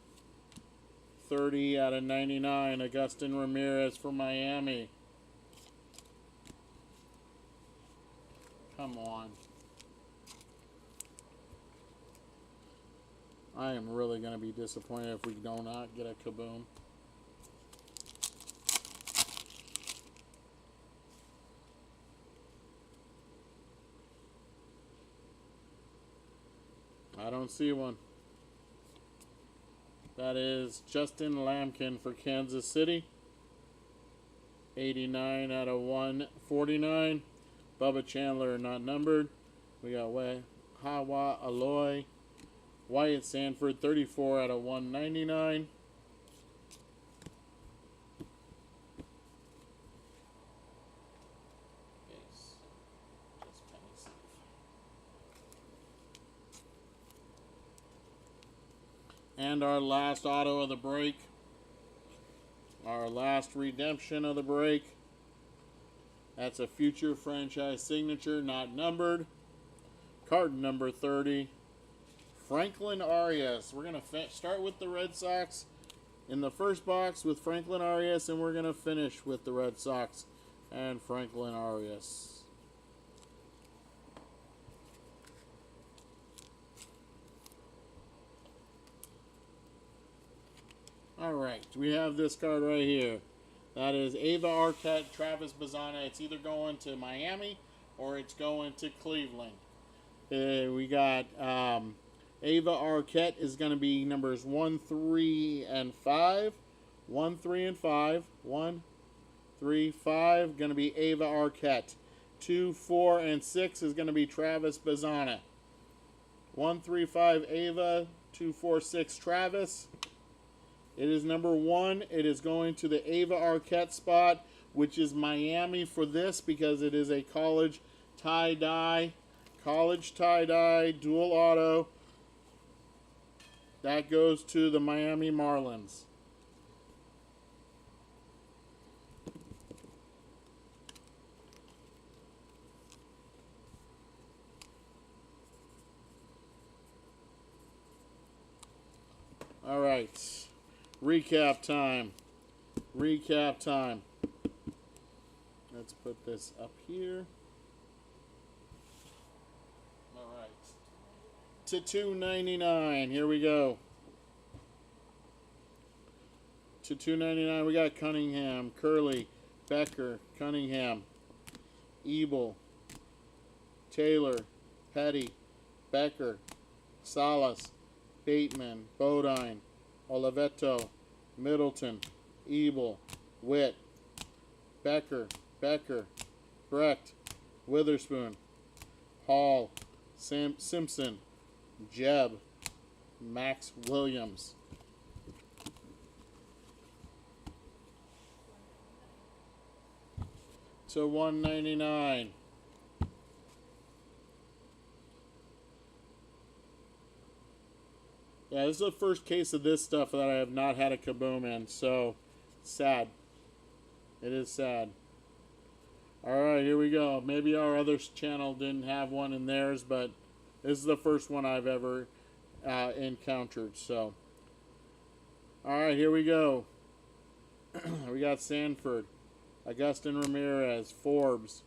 S1: 30 out of 99. Agustin Ramirez for Miami. Come on. I am really going to be disappointed if we do not get a kaboom. I don't see one. That is Justin Lampkin for Kansas City. 89 out of 149. Bubba Chandler, not numbered. We got Hawa Aloy. Wyatt Sanford, 34 out of 199. And our last auto of the break. Our last redemption of the break. That's a future franchise signature, not numbered. Card number 30. Franklin Arias. We're going to start with the Red Sox in the first box with Franklin Arias, and we're going to finish with the Red Sox and Franklin Arias. Alright, we have this card right here. That is Ava Arquette, Travis Bazzana. It's either going to Miami or it's going to Cleveland. We got Ava Arquette is going to be numbers 1, 3, and 5. 1, 3, and 5. 1, 3, 5. Going to be Ava Arquette. 2, 4, and 6 is going to be Travis Bazzana. 135 Ava, 246 Travis. It is number 1. It is going to the Ava Arquette spot, which is Miami for this because it is a college tie-dye. College tie-dye, dual auto. That goes to the Miami Marlins. All right. Recap time. Recap time. Let's put this up here. All right. To 299. Here we go. To 299, we got Cunningham, Curley, Becker, Cunningham, Ebel, Taylor, Petty, Becker, Salas, Bateman, Bodine, Oliveto, Middleton, Ebel, Witt, Becker, Brecht, Witherspoon, Hall, Simpson, Jebb, Max Williams. To 199. Yeah, this is the first case of this stuff that I have not had a kaboom in, so sad. It is sad. Alright, here we go. Maybe our other channel didn't have one in theirs, but this is the first one I've ever encountered, so. Alright, here we go. We got Sanford, Agustin Ramirez, Forbes,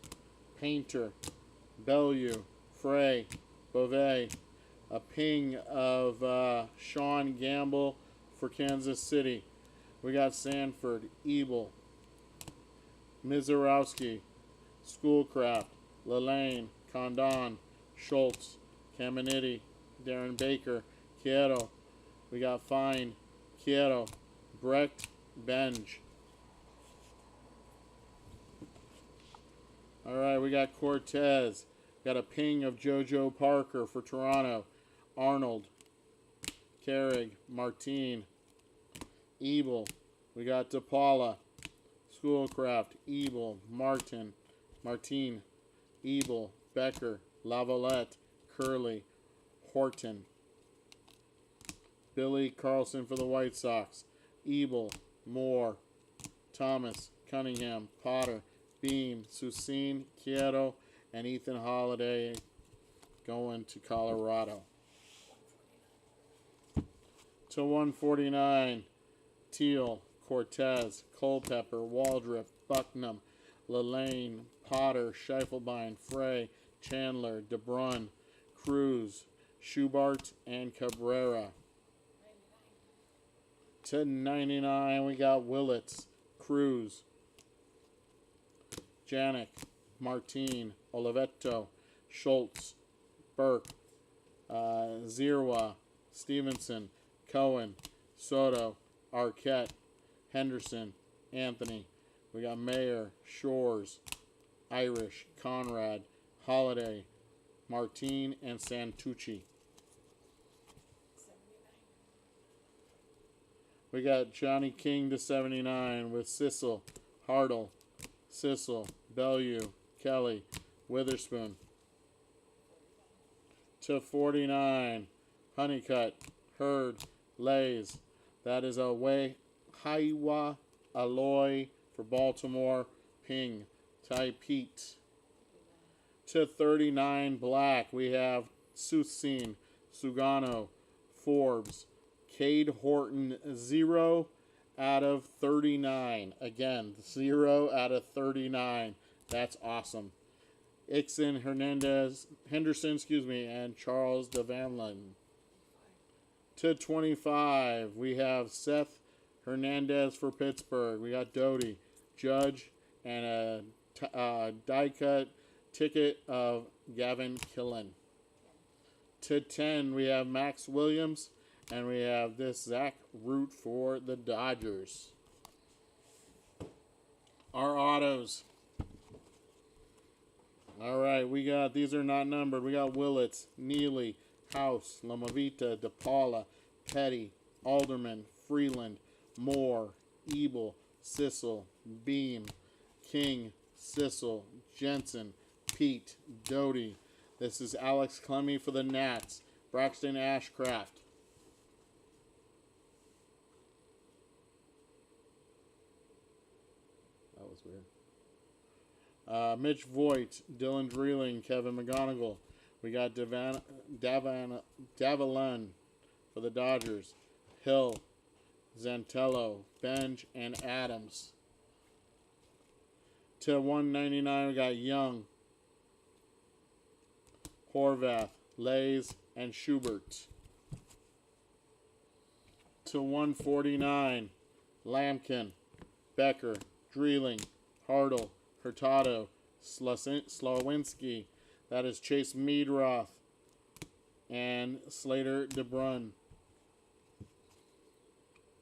S1: Painter, Bellew, Frey, Beauvais, a ping of Sean Gamble for Kansas City. We got Sanford, Ebel, Mizorowski, Schoolcraft, Lelane, Condon, Schultz, Caminiti, Darren Baker, Quieto. We got Fine, Quieto, Brecht, Benj. All right, we got Cortez. Got a ping of JoJo Parker for Toronto. Arnold, Carrig, Martine, Ebel. We got DePaula, Schoolcraft, Ebel, Martine, Ebel, Becker, Lavalette, Curley, Horton. Billy Carlson for the White Sox. Ebel, Moore, Thomas, Cunningham, Potter, Beam, Susin, Quieto, and Ethan Holiday going to Colorado. To 149, Teal, Cortez, Culpepper, Waldrop, Bucknam, Lelane, Potter, Schiefelbein, Frey, Chandler, DeBrun, Cruz, Schubart, and Cabrera. To 99, we got Willits, Cruz, Janik, Martine, Oliveto, Schultz, Burke, Zirwa, Stevenson, Cohen, Soto, Arquette, Henderson, Anthony. We got Mayer, Shores, Irish, Conrad, Holiday, Martine, and Santucci. We got Johnny King to 79 with Sissel, Hartle, Bellew, Kelly, Witherspoon. To 49, Honeycutt, Hurd, Lays. That is a Haiwa Aloy for Baltimore. Ping, Tai Pete. To 39, Black, we have Susin, Sugano, Forbes, Cade Horton, 0 out of 39. Again, 0 out of 39. That's awesome. Ixon, Henderson, and Charles DeVanlin. To 25, we have Seth Hernandez for Pittsburgh. We got Doty, Judge, and a die-cut ticket of Gavin Killen. To 10, we have Max Williams, and we have this Zach Root for the Dodgers. Our autos. All right, we got, these are not numbered. We got Willits, Neely, House, Lomavita, DePaula, Petty, Alderman, Freeland, Moore, Ebel, Sissel, Beam, King, Sissel, Jensen, Pete, Doty. This is Alex Clemmy for the Nats. Braxton Ashcraft. That was weird. Mitch Voigt, Dylan Dreeling, Kevin McGonigal. We got Davalon for the Dodgers. Hill, Zantello, Benj, and Adams. To 199, we got Young, Horvath, Lays, and Schubert. To 149, Lampkin, Becker, Dreeling, Hartle, Hurtado, Slawinski. That is Chase Meadroth and Slater DeBrun.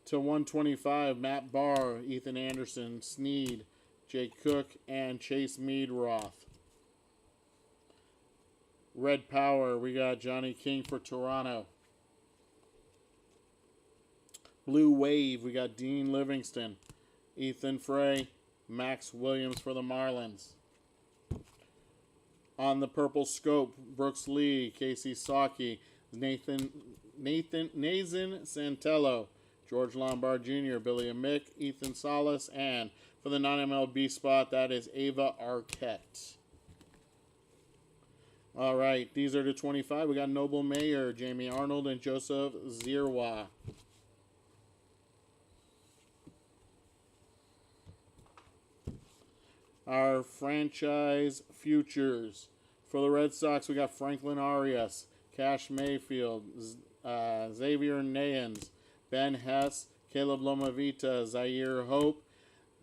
S1: To 125, Matt Barr, Ethan Anderson, Sneed, Jake Cook, and Chase Meadroth. Red Power, we got Johnny King for Toronto. Blue Wave, we got Dean Livingston, Ethan Frey, Max Williams for the Marlins. On the Purple Scope, Brooks Lee, Casey Saki, Nathan Santello, George Lombard Jr., Billy Amick, Ethan Salas, and for the non-MLB spot, that is Ava Arquette. All right, these are the 25. We got Noble Mayer, Jamie Arnold, and Joseph Zirwa. Our franchise futures. For the Red Sox, we got Franklin Arias, Cash Mayfield, Xavier Nayans, Ben Hess, Caleb Lomavita, Zaire Hope,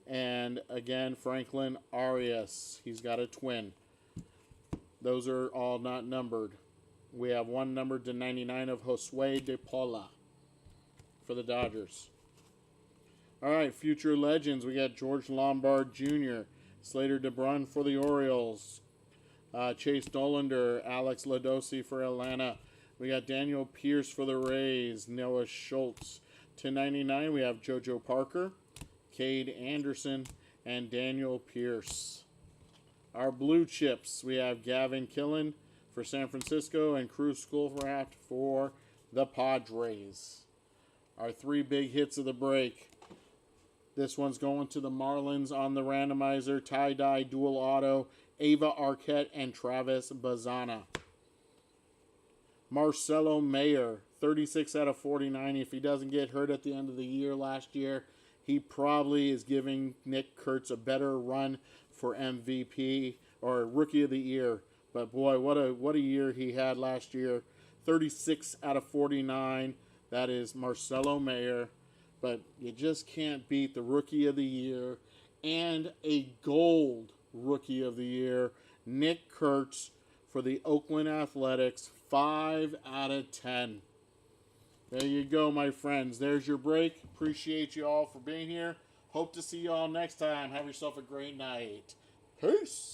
S1: and again, Franklin Arias. He's got a twin. Those are all not numbered. We have one numbered to 99 of Josue De Paula for the Dodgers. All right, future legends. We got George Lombard Jr., Slater DeBrun for the Orioles, Chase Dollander, Alex Ladosi for Atlanta. We got Daniel Pierce for the Rays, Noah Schultz. To 99, we have JoJo Parker, Cade Anderson, and Daniel Pierce. Our blue chips, we have Gavin Killen for San Francisco and Cruz Schoolcraft for the Padres. Our three big hits of the break. This one's going to the Marlins on the randomizer. Tie-dye dual auto, Ava Arquette and Travis Bazana. Marcelo Mayer, 36 out of 49. If he doesn't get hurt at the end of the year last year, he probably is giving Nick Kurtz a better run for MVP or Rookie of the Year. But boy, what a year he had last year. 36 out of 49. That is Marcelo Mayer. But you just can't beat the Rookie of the Year and a gold Rookie of the Year, Nick Kurtz for the Oakland Athletics, 5 out of 10. There you go, my friends. There's your break. Appreciate you all for being here. Hope to see you all next time. Have yourself a great night. Peace.